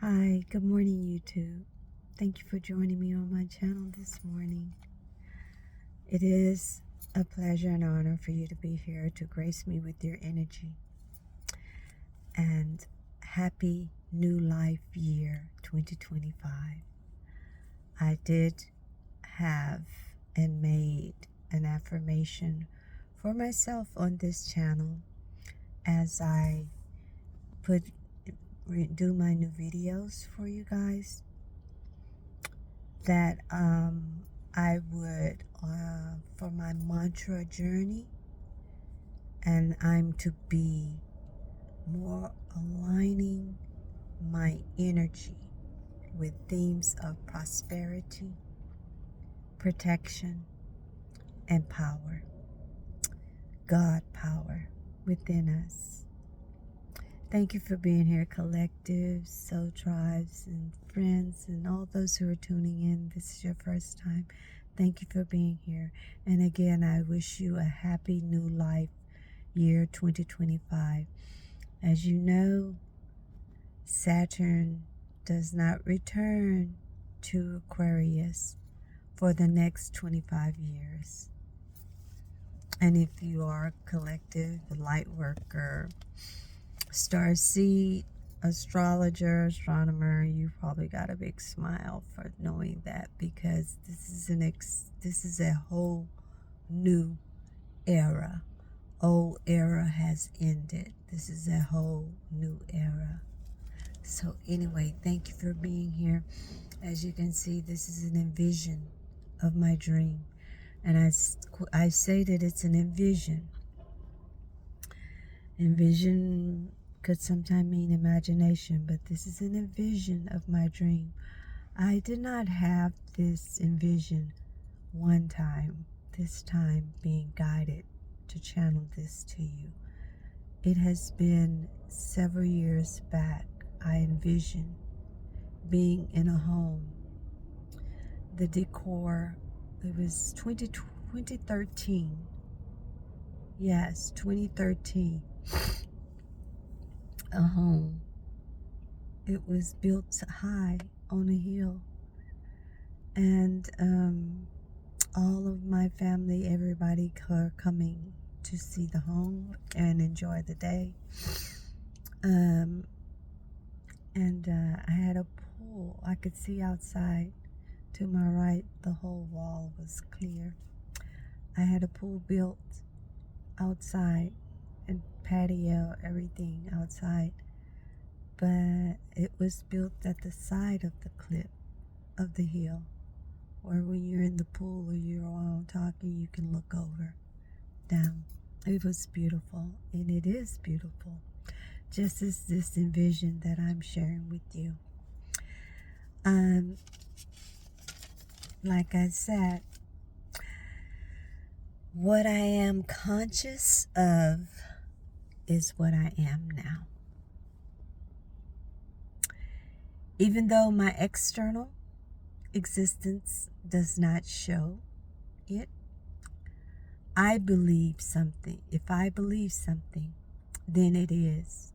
Hi, good morning, YouTube. Thank you for joining me on my channel this morning. It is a pleasure and honor for you to be here to grace me with your energy. And happy new life year 2025. I did have and made an affirmation for myself on this channel as I do my new videos for you guys, that I would for my mantra journey, and I'm to be more aligning my energy with themes of prosperity, protection, and power. God power within us. Thank you for being here, collectives, soul tribes, and friends, and all those who are tuning in. This is your first time. Thank you for being here. And again, I wish you a happy new life year 2025. As you know, Saturn does not return to Aquarius for the next 25 years. And if you are a collective, a light worker, star seed, astrologer, astronomer, you probably got a big smile for knowing that, because this is a whole new era. Old era has ended. This is a whole new era. So anyway, thank you for being here. As you can see, this is an envision of my dream, and I say that it's an envision. Envision could sometimes mean imagination, but this is an envision of my dream. I did not have this envision one time, this time being guided to channel this to you. It has been several years back. I envisioned being in a home. The decor, it was 2013. Yes, 2013. A home. It was built high on a hill, and all of my family, everybody coming to see the home and enjoy the day. And I had a pool. I could see outside. To my right, the whole wall was clear. I had a pool built outside, and patio, everything outside. But it was built at the side of the cliff of the hill, where when you're in the pool or you're all talking, you can look over, down. It was beautiful, and it is beautiful, just as this envision that I'm sharing with you. Like I said, what I am conscious of is what I am now. Even though my external existence does not show it, I believe something. If I believe something, then it is.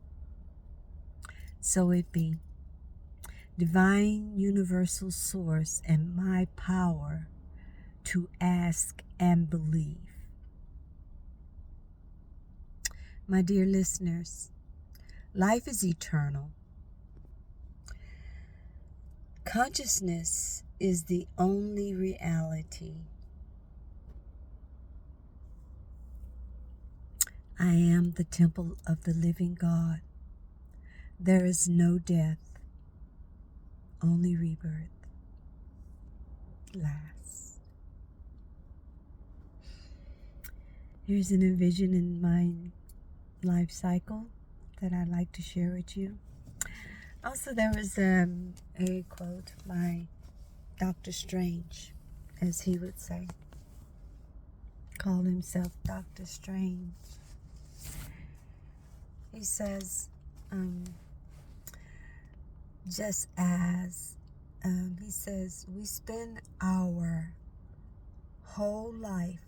So it be. Divine universal source and my power to ask and believe. My dear listeners, life is eternal. Consciousness is the only reality. I am the temple of the living God. There is no death, only rebirth. Last. Here's an envision in my life cycle that I'd like to share with you. Also, there was a quote by Dr. Strange, as he would say, called himself Dr. Strange. He says, just as, he says, we spend our whole life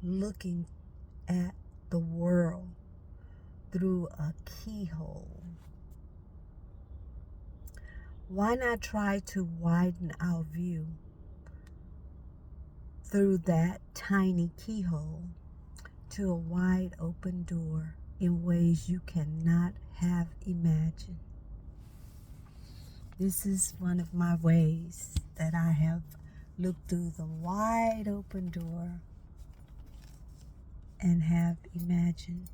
looking at the world through a keyhole. why not try to widen our view through that tiny keyhole to a wide open door in ways you cannot have imagined? This is one of my ways that I have looked through the wide open door and have imagined.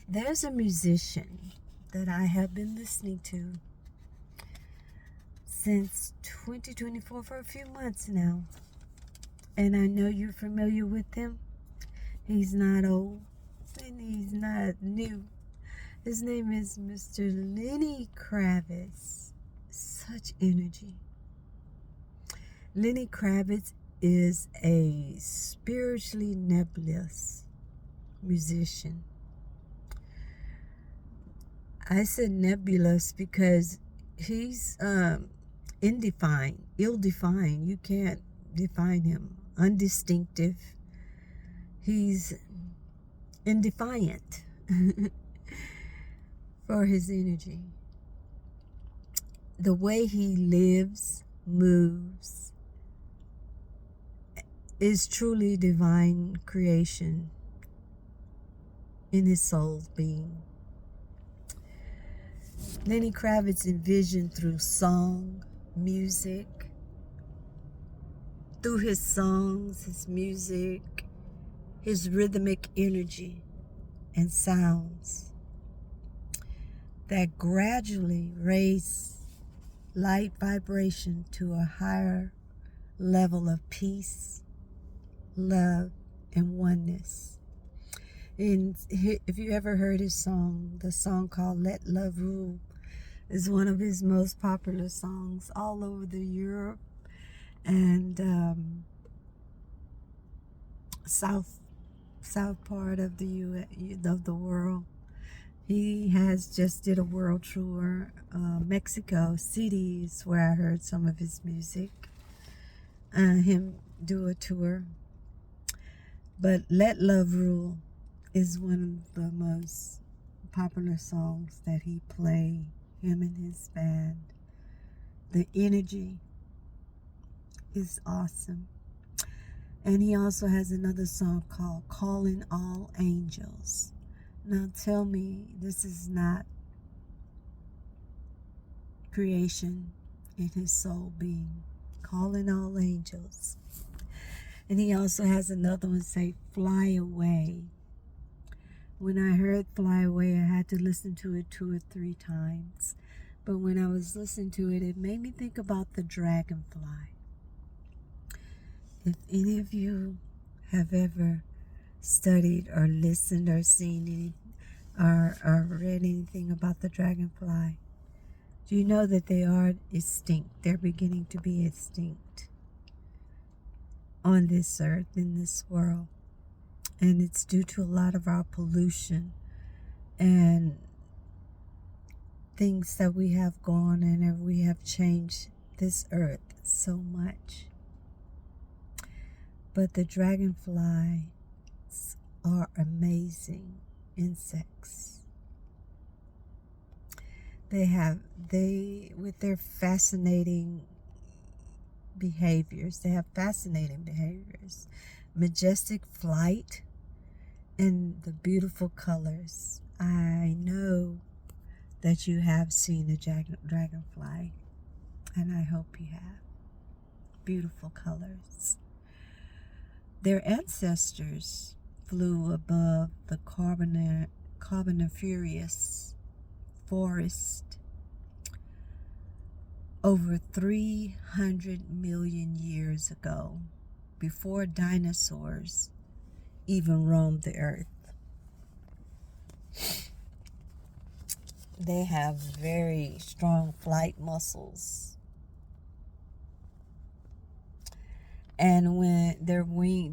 There's a musician that I have been listening to since 2024 for a few months now. And I know you're familiar with him. He's not old and he's not new. His name is Mr. Lenny Kravitz. Such energy. Lenny Kravitz is a spiritually nebulous musician. I said nebulous because he's ill-defined. You can't define him. Undistinctive. He's indefiant for his energy. The way he lives, moves, is truly divine creation in his soul's being. Lenny Kravitz envisioned through song, music, through his songs, his music, his rhythmic energy and sounds that gradually raise light vibration to a higher level of peace, love, and oneness. And if you ever heard his song, the song called Let Love Rule is one of his most popular songs all over the Europe and south part of the of the world. He has just did a world tour. Mexico City is where I heard some of his music. Him do a tour. But Let Love Rule is one of the most popular songs that he played, him and his band. The energy is awesome. And he also has another song called Calling All Angels. Now tell me this is not creation in his soul being. Calling all angels. And he also has another one say Fly Away. When I heard Fly Away, I had to listen to it 2 or 3 times. But when I was listening to it, it made me think about the dragonfly. If any of you have ever studied or listened or seen any or read anything about the dragonfly, do you know that they are extinct? They're beginning to be extinct on this earth, in this world. And it's due to a lot of our pollution and things that we have gone and we have changed this earth so much. But the dragonflies are amazing insects. With their fascinating behaviors, majestic flight, and the beautiful colors. I know that you have seen a dragonfly, and I hope you have. Beautiful colors. Their ancestors flew above the Carboniferous forest over 300 million years ago, before dinosaurs even roamed the earth. They have very strong flight muscles. And when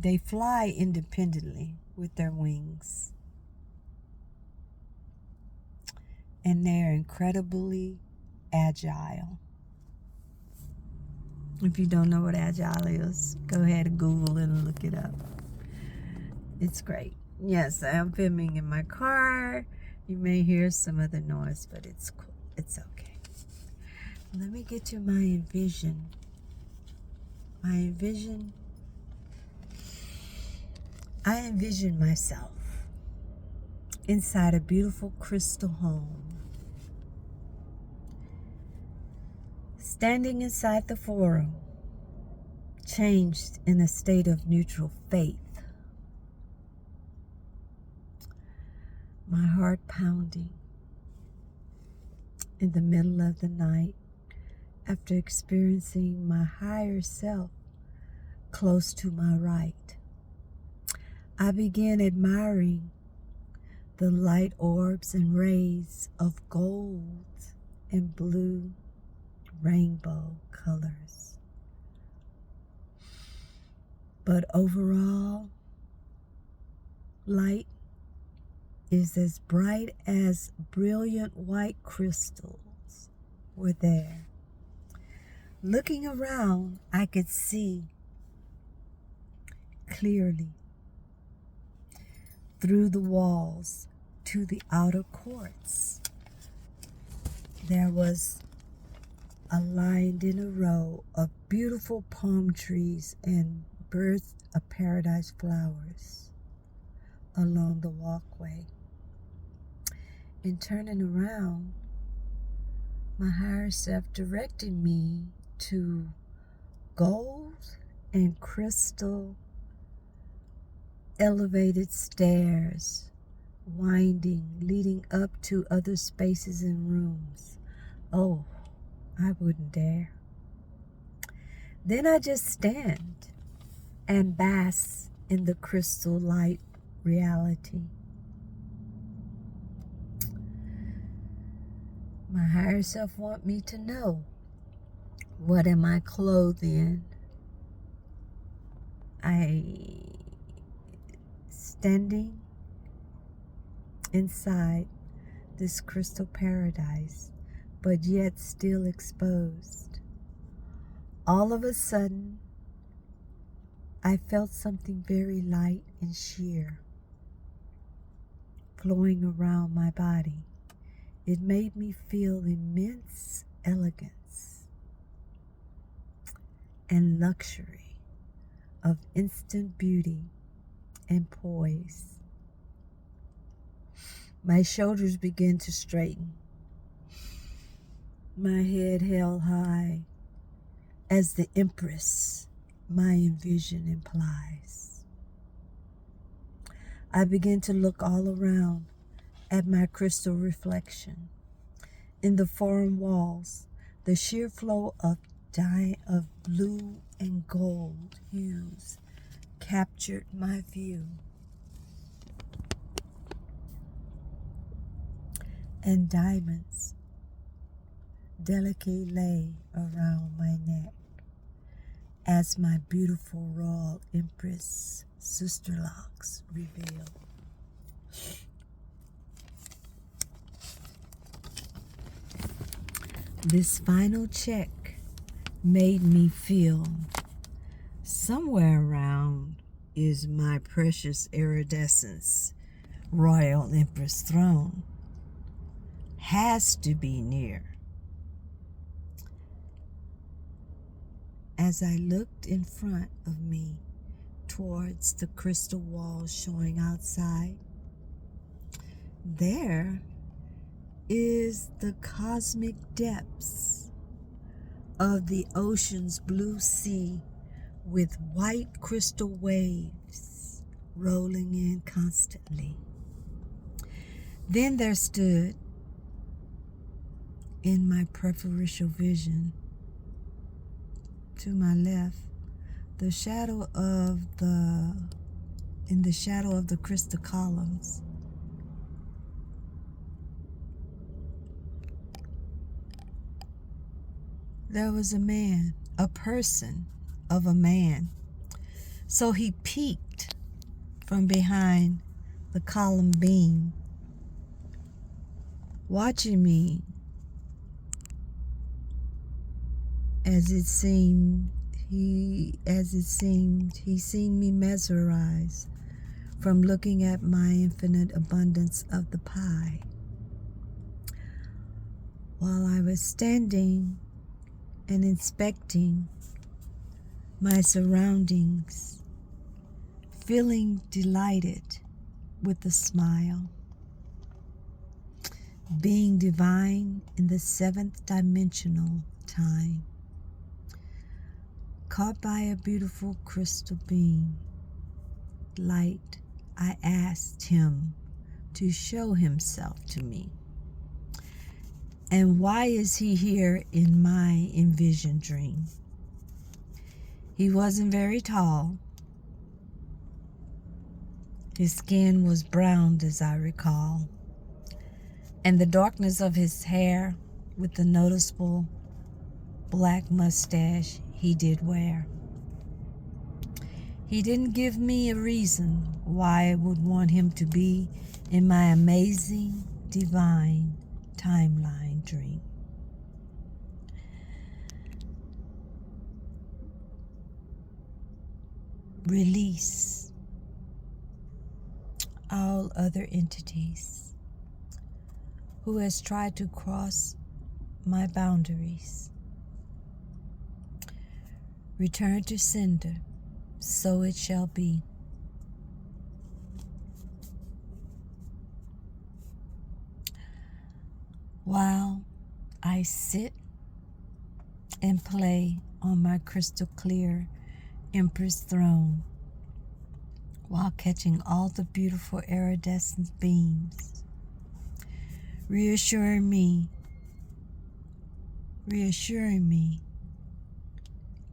they fly independently with their wings. And they're incredibly agile. If you don't know what agile is, go ahead and Google it and look it up. It's great. Yes, I'm filming in my car. You may hear some other noise, but it's cool. It's okay. Let me get to my envision. My envision. I envision myself inside a beautiful crystal home, standing inside the forum, changed in a state of neutral faith, my heart pounding in the middle of the night after experiencing my higher self close to my right. I began admiring the light orbs and rays of gold and blue rainbow colors. But overall, light is as bright as brilliant white crystals were there. Looking around, I could see clearly through the walls to the outer courts. There was aligned in a row of beautiful palm trees and birds of paradise flowers along the walkway. In turning around, my higher self directed me to gold and crystal elevated stairs winding, leading up to other spaces and rooms. Oh, I wouldn't dare. Then I just stand and bask in the crystal light reality. My higher self want me to know, what am I clothed in? Standing inside this crystal paradise, but yet still exposed. All of a sudden, I felt something very light and sheer flowing around my body. It made me feel immense elegance and luxury of instant beauty and poise. My shoulders began to straighten. My head held high as the Empress, my Envision, implies. I began to look all around at my crystal reflection. In the foreign walls, the sheer flow of blue and gold hues captured my view. And diamonds delicately lay around my neck as my beautiful royal Empress sister locks revealed. This final check made me feel somewhere around is my precious iridescence royal Empress throne. Has to be near. As I looked in front of me towards the crystal walls showing outside, there is the cosmic depths of the ocean's blue sea with white crystal waves rolling in constantly. Then there stood in my preferential vision to my left, in the shadow of the crystal columns, there was a man, a person of a man. So he peeked from behind the column beam, watching me. As it seemed, he seen me mesmerized from looking at my infinite abundance of the pie. While I was standing and inspecting my surroundings, feeling delighted with a smile, being divine in the seventh dimensional time, caught by a beautiful crystal beam, light. I asked him to show himself to me. And why is he here in my Envision dream? He wasn't very tall. His skin was browned, as I recall, and the darkness of his hair with the noticeable black mustache he did wear. He didn't give me a reason why I would want him to be in my amazing, divine timeline dream. Release all other entities who has tried to cross my boundaries. Return to sender, so it shall be. While I sit and play on my crystal clear Empress throne, while catching all the beautiful iridescent beams, reassuring me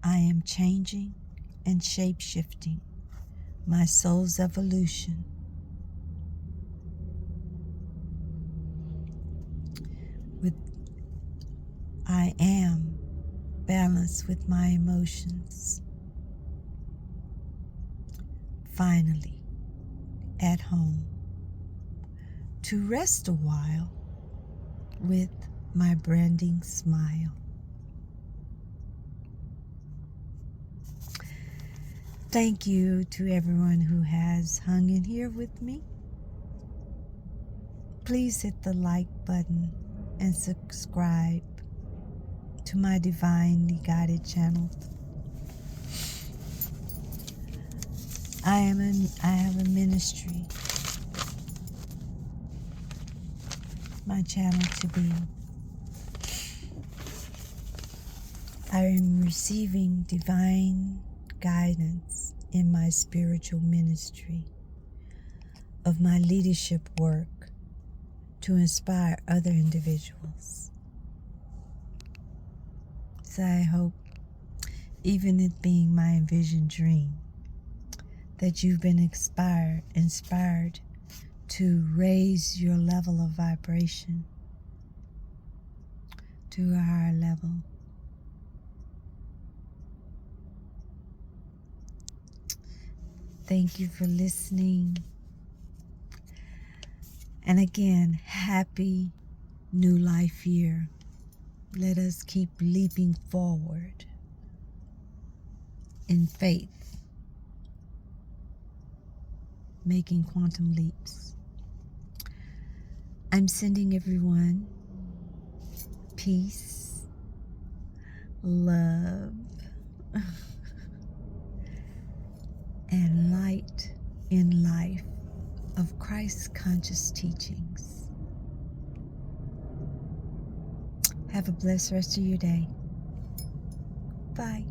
I am changing and shape-shifting my soul's evolution. I am balanced with my emotions. Finally, at home, to rest a while with my branding smile. Thank you to everyone who has hung in here with me. Please hit the like button and subscribe to my divinely guided channel. I have a ministry. My channel to be. I am receiving divine guidance in my spiritual ministry of my leadership work to inspire other individuals. So I hope, even it being my Envision dream, that you've been inspired to raise your level of vibration to a higher level. Thank you for listening. And again, happy new life year. Let us keep leaping forward in faith, making quantum leaps. I'm sending everyone peace, love, and light in life of Christ's conscious teachings. Have a blessed rest of your day. Bye.